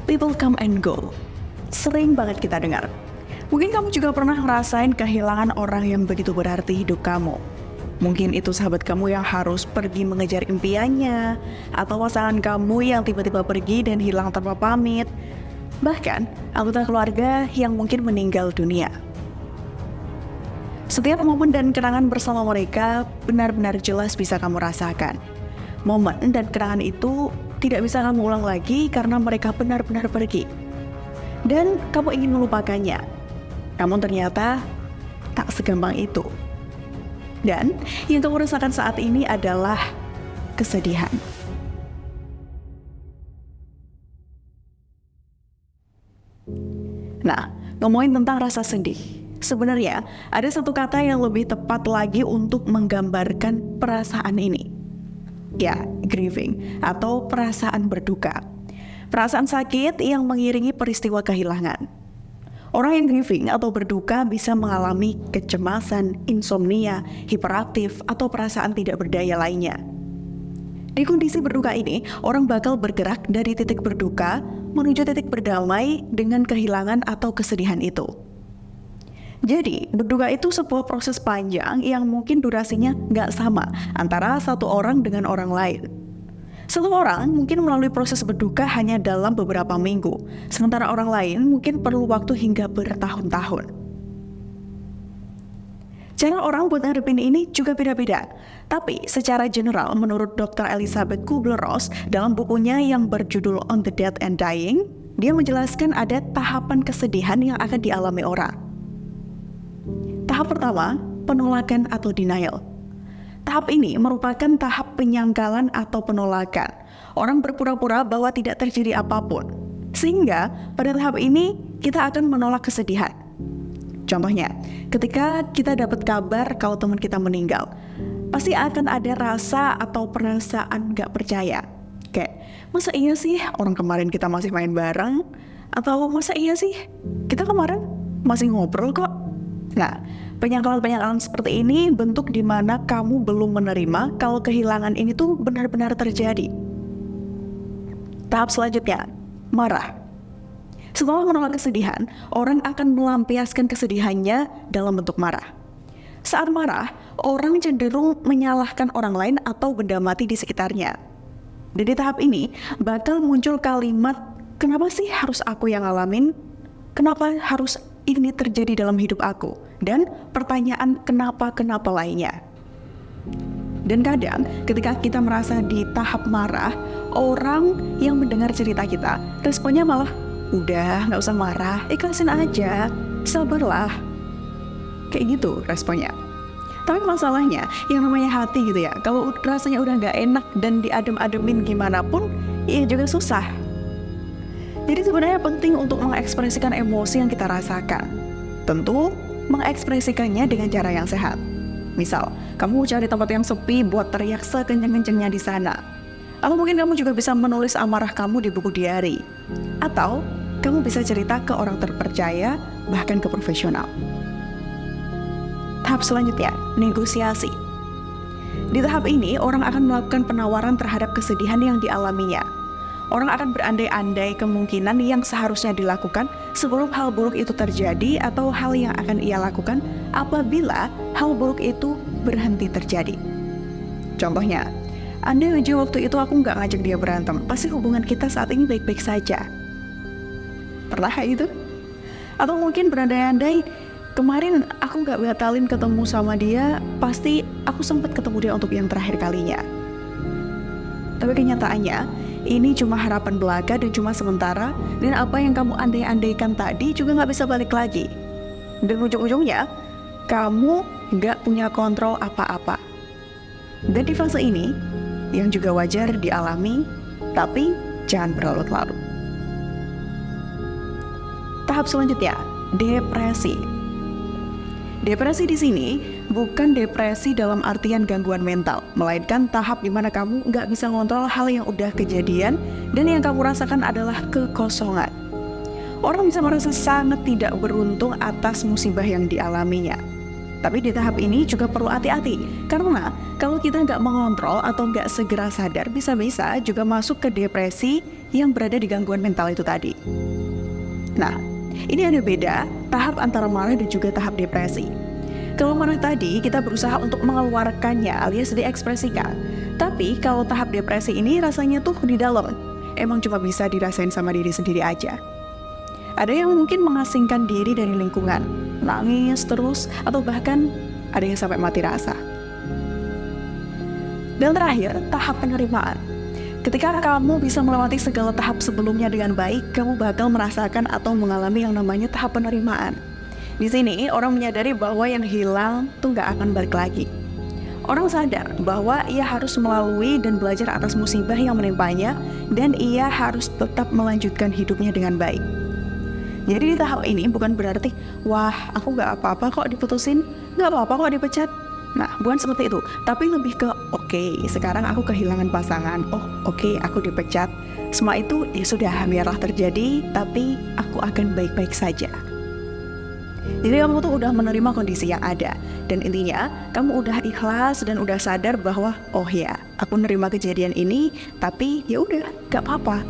People come and go. Sering banget kita dengar. Mungkin kamu juga pernah ngerasain kehilangan orang yang begitu berarti hidup kamu. Mungkin itu sahabat kamu yang harus pergi mengejar impiannya, atau pasangan kamu yang tiba-tiba pergi dan hilang tanpa pamit. Bahkan, anggota keluarga yang mungkin meninggal dunia. Setiap momen dan kenangan bersama mereka benar-benar jelas bisa kamu rasakan. Momen dan kenangan itu tidak bisa kamu ulang lagi karena mereka benar-benar pergi. Dan kamu ingin melupakannya. Namun ternyata tak segampang itu. Dan yang kamu rasakan saat ini adalah kesedihan. Nah, ngomongin tentang rasa sedih. Sebenarnya ada satu kata yang lebih tepat lagi untuk menggambarkan perasaan ini. Ya, grieving atau perasaan berduka. Perasaan sakit yang mengiringi peristiwa kehilangan. Orang yang grieving atau berduka bisa mengalami kecemasan, insomnia, hiperaktif, atau perasaan tidak berdaya lainnya. Di kondisi berduka ini, orang bakal bergerak dari titik berduka menuju titik berdamai dengan kehilangan atau kesedihan itu. Jadi, berduka itu sebuah proses panjang yang mungkin durasinya nggak sama antara satu orang dengan orang lain. Satu orang mungkin melalui proses berduka hanya dalam beberapa minggu, sementara orang lain mungkin perlu waktu hingga bertahun-tahun. Cara orang buat ngadepin ini juga beda-beda. Tapi secara general, menurut Dr. Elizabeth Kubler-Ross dalam bukunya yang berjudul On the Dead and Dying, dia menjelaskan ada tahapan kesedihan yang akan dialami orang. Tahap pertama, penolakan atau denial. Tahap ini merupakan tahap penyangkalan atau penolakan. Orang berpura-pura bahwa tidak terjadi apapun. Sehingga pada tahap ini kita akan menolak kesedihan. Contohnya, ketika kita dapat kabar kalau teman kita meninggal, pasti akan ada rasa atau perasaan gak percaya. Kayak, masa iya sih orang kemarin kita masih main bareng? Atau masa iya sih kita kemarin masih ngobrol kok? Nah, penyangkalan-penyangkalan seperti ini bentuk di mana kamu belum menerima kalau kehilangan ini tuh benar-benar terjadi. Tahap selanjutnya, marah. Setelah menolak kesedihan, orang akan melampiaskan kesedihannya dalam bentuk marah. Saat marah, orang cenderung menyalahkan orang lain atau benda mati di sekitarnya. Dan di tahap ini, bakal muncul kalimat, kenapa sih harus aku yang ngalamin? Kenapa harus ini terjadi dalam hidup aku? Dan pertanyaan kenapa-kenapa lainnya. Dan kadang ketika kita merasa di tahap marah, orang yang mendengar cerita kita, responnya malah, udah gak usah marah, ikhlasin aja, sabarlah. Kayak gitu responnya. Tapi masalahnya, yang namanya hati gitu ya, kalau rasanya udah gak enak dan diadem-ademin gimana pun, ya juga susah. Jadi sebenarnya penting untuk mengekspresikan emosi yang kita rasakan. Tentu, mengekspresikannya dengan cara yang sehat. Misal, kamu cari tempat yang sepi buat teriak sekencang-kencangnya di sana. Atau mungkin kamu juga bisa menulis amarah kamu di buku diary. Atau, kamu bisa cerita ke orang terpercaya, bahkan ke profesional. Tahap selanjutnya, negosiasi. Di tahap ini, orang akan melakukan penawaran terhadap kesedihan yang dialaminya. Orang akan berandai-andai kemungkinan yang seharusnya dilakukan sebelum hal buruk itu terjadi atau hal yang akan ia lakukan apabila hal buruk itu berhenti terjadi. Contohnya, andai aja waktu itu aku nggak ngajak dia berantem, pasti hubungan kita saat ini baik-baik saja. Pernah itu? Atau mungkin berandai-andai, kemarin aku nggak batalin ketemu sama dia, pasti aku sempat ketemu dia untuk yang terakhir kalinya. Tapi kenyataannya, ini cuma harapan belaka dan cuma sementara, dan apa yang kamu andai-andaikan tadi juga nggak bisa balik lagi. Dan ujung-ujungnya, kamu nggak punya kontrol apa-apa. Dan di fase ini, yang juga wajar dialami, tapi jangan berlarut-larut. Tahap selanjutnya, depresi. Depresi di sini bukan depresi dalam artian gangguan mental, melainkan tahap di mana kamu nggak bisa ngontrol hal yang udah kejadian dan yang kamu rasakan adalah kekosongan. Orang bisa merasa sangat tidak beruntung atas musibah yang dialaminya. Tapi di tahap ini juga perlu hati-hati, karena kalau kita nggak mengontrol atau nggak segera sadar, bisa-bisa juga masuk ke depresi yang berada di gangguan mental itu tadi. Nah, ini ada beda tahap antara marah dan juga tahap depresi. Kalau marah tadi, kita berusaha untuk mengeluarkannya alias diekspresikan. Tapi kalau tahap depresi ini rasanya tuh di dalam, emang cuma bisa dirasain sama diri sendiri aja. Ada yang mungkin mengasingkan diri dari lingkungan, nangis terus, atau bahkan ada yang sampai mati rasa. Dan terakhir, tahap penerimaan. Ketika kamu bisa melewati segala tahap sebelumnya dengan baik, kamu bakal merasakan atau mengalami yang namanya tahap penerimaan. Di sini, orang menyadari bahwa yang hilang tuh nggak akan balik lagi. Orang sadar bahwa ia harus melalui dan belajar atas musibah yang menimpanya, dan ia harus tetap melanjutkan hidupnya dengan baik. Jadi di tahap ini bukan berarti, wah aku nggak apa-apa kok diputusin, nggak apa-apa kok dipecat. Nah, bukan seperti itu, tapi lebih ke oke, sekarang aku kehilangan pasangan, oke, aku dipecat. Semua itu ya sudah, biarlah terjadi, tapi aku akan baik-baik saja. Jadi kamu tuh udah menerima kondisi yang ada, dan intinya kamu udah ikhlas dan udah sadar bahwa oh ya, aku nerima kejadian ini, tapi ya udah, nggak apa-apa.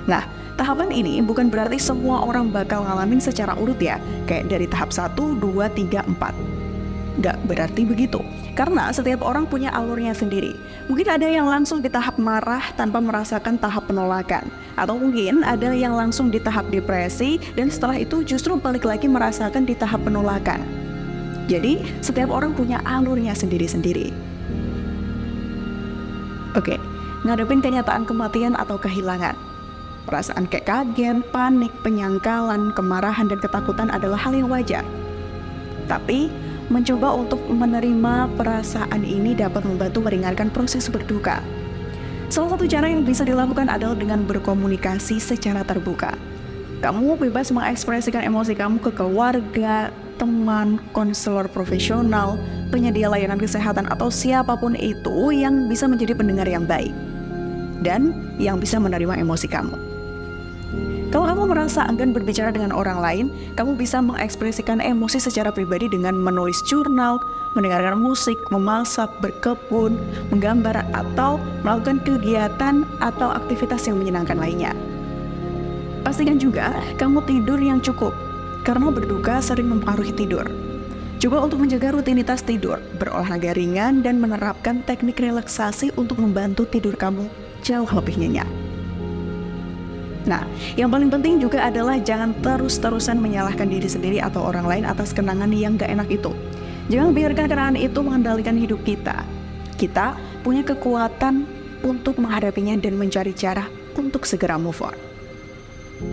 Nah, tahapan ini bukan berarti semua orang bakal ngalamin secara urut ya, kayak dari tahap 1, 2, 3, 4. Nggak berarti begitu, karena setiap orang punya alurnya sendiri. Mungkin ada yang langsung di tahap marah tanpa merasakan tahap penolakan, atau mungkin ada yang langsung di tahap depresi dan setelah itu justru balik lagi merasakan di tahap penolakan. Jadi, setiap orang punya alurnya sendiri-sendiri. Oke, ngadepin kenyataan kematian atau kehilangan. Perasaan kayak kaget, panik, penyangkalan, kemarahan, dan ketakutan adalah hal yang wajar. Tapi, mencoba untuk menerima perasaan ini dapat membantu meringankan proses berduka. Salah satu cara yang bisa dilakukan adalah dengan berkomunikasi secara terbuka. Kamu bebas mengekspresikan emosi kamu ke keluarga, teman, konselor profesional, penyedia layanan kesehatan, atau siapapun itu yang bisa menjadi pendengar yang baik dan yang bisa menerima emosi kamu. Kalau kamu merasa enggan berbicara dengan orang lain, kamu bisa mengekspresikan emosi secara pribadi dengan menulis jurnal, mendengarkan musik, memasak, berkebun, menggambar, atau melakukan kegiatan atau aktivitas yang menyenangkan lainnya. Pastikan juga kamu tidur yang cukup, karena berduka sering mempengaruhi tidur. Coba untuk menjaga rutinitas tidur, berolahraga ringan, dan menerapkan teknik relaksasi untuk membantu tidur kamu jauh lebih nyenyak. Nah, yang paling penting juga adalah jangan terus-terusan menyalahkan diri sendiri atau orang lain atas kenangan yang gak enak itu. Jangan biarkan kenangan itu mengendalikan hidup kita. Kita punya kekuatan untuk menghadapinya dan mencari cara untuk segera move on.